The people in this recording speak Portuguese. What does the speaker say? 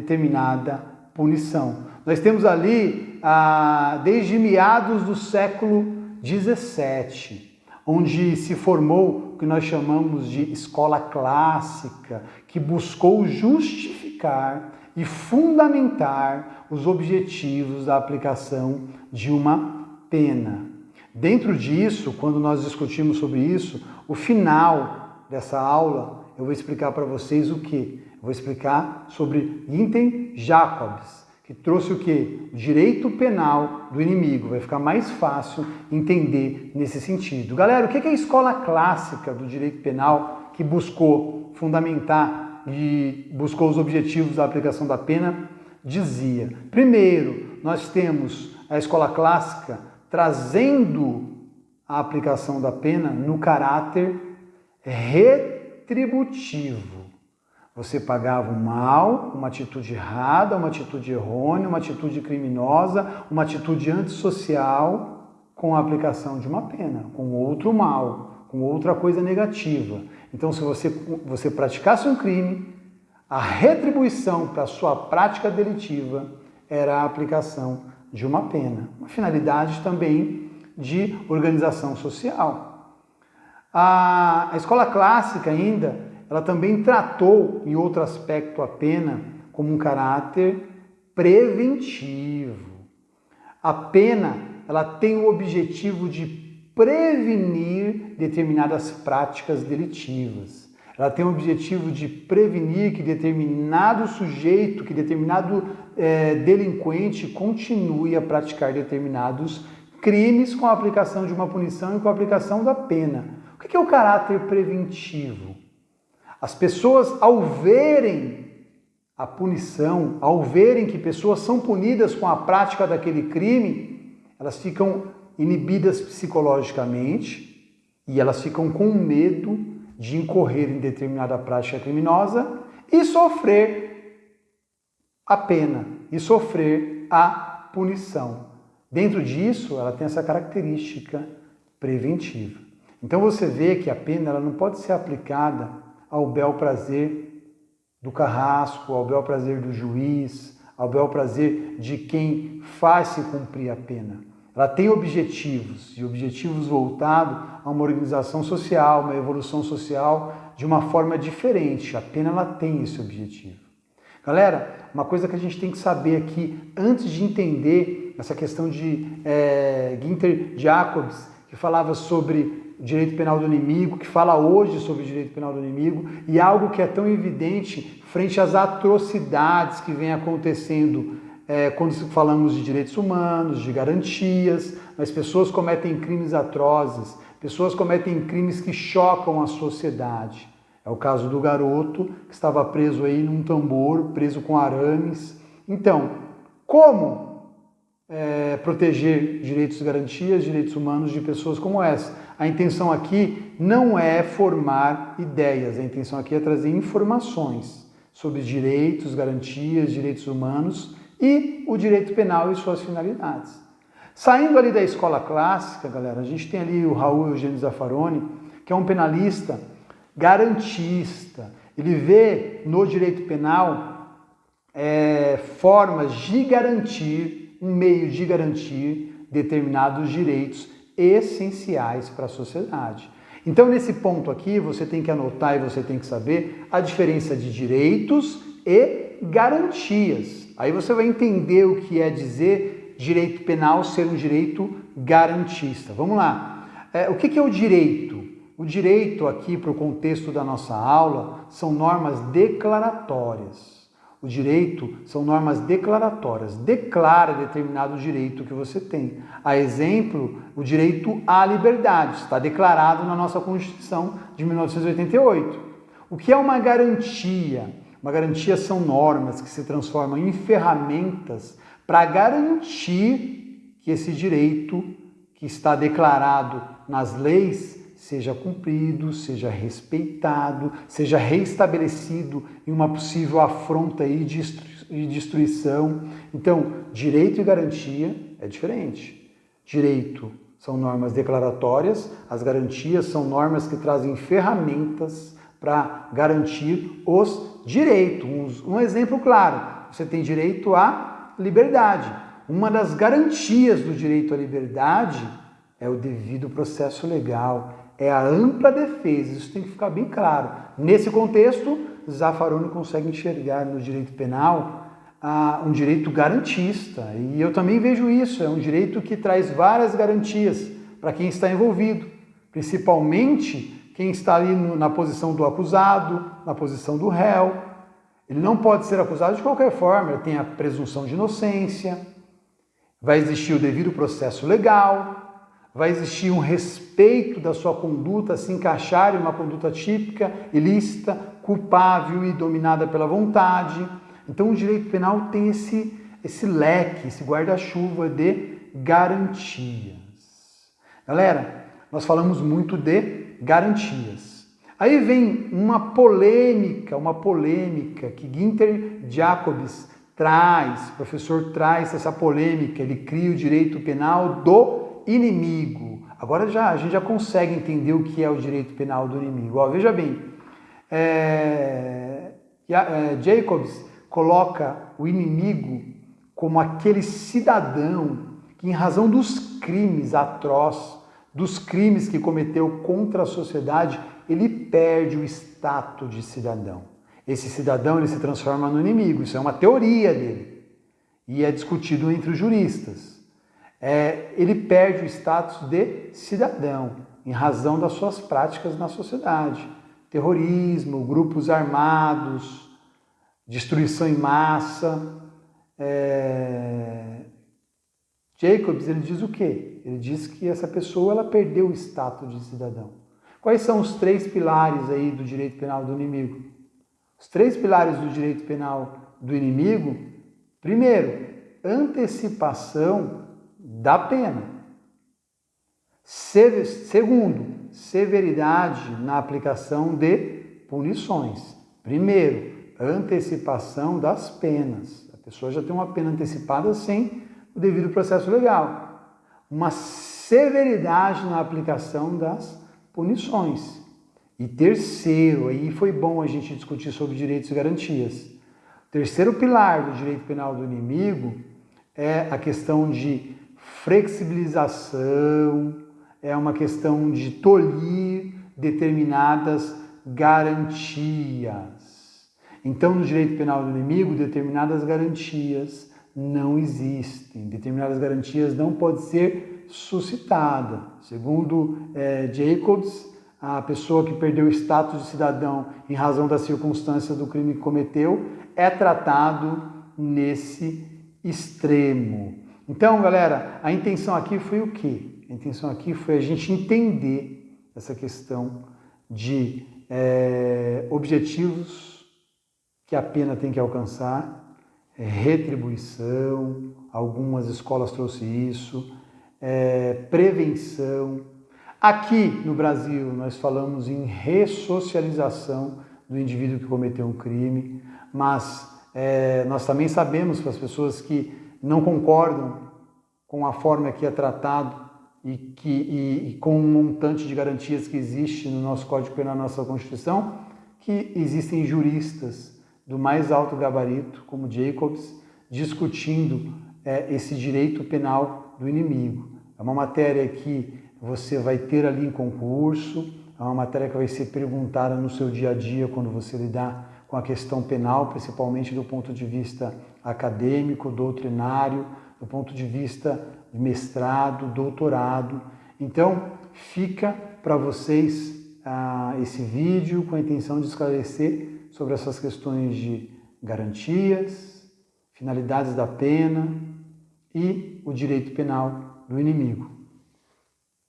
determinada punição. Nós temos ali, desde meados do século XVII, onde se formou o que nós chamamos de escola clássica, que buscou justificar e fundamentar os objetivos da aplicação de uma pena. Dentro disso, quando nós discutimos sobre isso, o final dessa aula, eu vou explicar para vocês o quê? Eu vou explicar sobre Günther Jacobs, que trouxe o quê? O direito penal do inimigo. Vai ficar mais fácil entender nesse sentido. Galera, o que é a escola clássica do direito penal que buscou fundamentar e buscou os objetivos da aplicação da pena? Dizia. Primeiro, nós temos a escola clássica trazendo a aplicação da pena no caráter retributivo. Você pagava um mal, uma atitude errada, uma atitude errônea, uma atitude criminosa, uma atitude antissocial com a aplicação de uma pena, com outro mal, com outra coisa negativa. Então, se você praticasse um crime, a retribuição para a sua prática delitiva era a aplicação de uma pena. Uma finalidade também de organização social. A escola clássica ainda, ela também tratou, em outro aspecto, a pena como um caráter preventivo. A pena, ela tem o objetivo de prevenir determinadas práticas delitivas. Ela tem o objetivo de prevenir que determinado sujeito, que determinado delinquente continue a praticar determinados crimes com a aplicação de uma punição e com a aplicação da pena. O que é o caráter preventivo? As pessoas, ao verem a punição, ao verem que pessoas são punidas com a prática daquele crime, elas ficam inibidas psicologicamente e elas ficam com medo de incorrer em determinada prática criminosa e sofrer a pena, e sofrer a punição. Dentro disso, ela tem essa característica preventiva. Então você vê que a pena ela não pode ser aplicada ao bel prazer do carrasco, ao bel prazer do juiz, ao bel prazer de quem faz se cumprir a pena. Ela tem objetivos, e objetivos voltados a uma organização social, uma evolução social de uma forma diferente. A pena ela tem esse objetivo. Galera, uma coisa que a gente tem que saber aqui, antes de entender essa questão de Günther Jacobs, que falava sobre o direito penal do inimigo, que fala hoje sobre o direito penal do inimigo, e algo que é tão evidente frente às atrocidades que vem acontecendo quando falamos de direitos humanos, de garantias, mas pessoas cometem crimes atrozes, pessoas cometem crimes que chocam a sociedade. É o caso do garoto que estava preso aí num tambor, preso com arames. Então, como proteger direitos e garantias, direitos humanos de pessoas como essa? A intenção aqui não é formar ideias, a intenção aqui é trazer informações sobre direitos, garantias, direitos humanos e o direito penal e suas finalidades. Saindo ali da escola clássica, galera, a gente tem ali o Raul Eugênio Zaffaroni, que é um penalista garantista. Ele vê no direito penal formas de garantir, um meio de garantir determinados direitos essenciais para a sociedade. Então, nesse ponto aqui, você tem que anotar e você tem que saber a diferença de direitos e garantias. Aí você vai entender o que é dizer direito penal ser um direito garantista. Vamos lá. O que é o direito? O direito aqui, para o contexto da nossa aula, são normas declaratórias. O direito são normas declaratórias. Declara determinado direito que você tem. A exemplo, o direito à liberdade. Está declarado na nossa Constituição de 1988. O que é uma garantia? Uma garantia são normas que se transformam em ferramentas para garantir que esse direito que está declarado nas leis seja cumprido, seja respeitado, seja reestabelecido em uma possível afronta e destruição. Então, direito e garantia é diferente. Direito são normas declaratórias, as garantias são normas que trazem ferramentas para garantir os direitos. Um exemplo claro, você tem direito à liberdade. Uma das garantias do direito à liberdade é o devido processo legal, é a ampla defesa, isso tem que ficar bem claro. Nesse contexto, Zaffaroni consegue enxergar no direito penal um direito garantista, e eu também vejo isso, é um direito que traz várias garantias para quem está envolvido, principalmente quem está ali na posição do acusado, na posição do réu. Ele não pode ser acusado de qualquer forma, ele tem a presunção de inocência, vai existir o devido processo legal, vai existir um respeito da sua conduta, se encaixar em uma conduta típica, ilícita, culpável e dominada pela vontade. Então o direito penal tem esse leque, esse guarda-chuva de garantias. Galera, nós falamos muito de garantias. Aí vem uma polêmica que Günther Jacobs traz, o professor traz essa polêmica, ele cria o direito penal do inimigo. Agora a gente já consegue entender o que é o direito penal do inimigo. Ó, veja bem, Jacobs coloca o inimigo como aquele cidadão que, em razão dos crimes atrozes, dos crimes que cometeu contra a sociedade, ele perde o status de cidadão. Esse cidadão ele se transforma no inimigo, isso é uma teoria dele e é discutido entre os juristas. Ele perde o status de cidadão em razão das suas práticas na sociedade. Terrorismo, grupos armados, destruição em massa. Jacobs ele diz o quê? Ele diz que essa pessoa ela perdeu o status de cidadão. Quais são os 3 pilares aí do direito penal do inimigo? Os 3 pilares do direito penal do inimigo, primeiro, antecipação da pena. Segundo, severidade na aplicação de punições. Primeiro, antecipação das penas. A pessoa já tem uma pena antecipada sem o devido processo legal. Uma severidade na aplicação das punições. E terceiro, aí foi bom a gente discutir sobre direitos e garantias. O terceiro pilar do direito penal do inimigo é a questão de flexibilização, é uma questão de tolir determinadas garantias. Então, no direito penal do inimigo, determinadas garantias não existem, determinadas garantias não podem ser suscitadas. Segundo Jacobs, a pessoa que perdeu o status de cidadão em razão das circunstâncias do crime que cometeu é tratado nesse extremo. Então, galera, a intenção aqui foi o quê? A intenção aqui foi a gente entender essa questão de objetivos que a pena tem que alcançar, retribuição, algumas escolas trouxeram isso, prevenção. Aqui no Brasil nós falamos em ressocialização do indivíduo que cometeu um crime, mas nós também sabemos para as pessoas que não concordam com a forma que é tratado e com um montante de garantias que existe no nosso Código Penal, na nossa Constituição, que existem juristas do mais alto gabarito, como Jacobs, discutindo esse direito penal do inimigo. É uma matéria que você vai ter ali em concurso, é uma matéria que vai ser perguntada no seu dia a dia quando você lidar com a questão penal, principalmente do ponto de vista acadêmico, doutrinário, do ponto de vista de mestrado, doutorado. Então, fica para vocês esse vídeo com a intenção de esclarecer sobre essas questões de garantias, finalidades da pena e o direito penal do inimigo.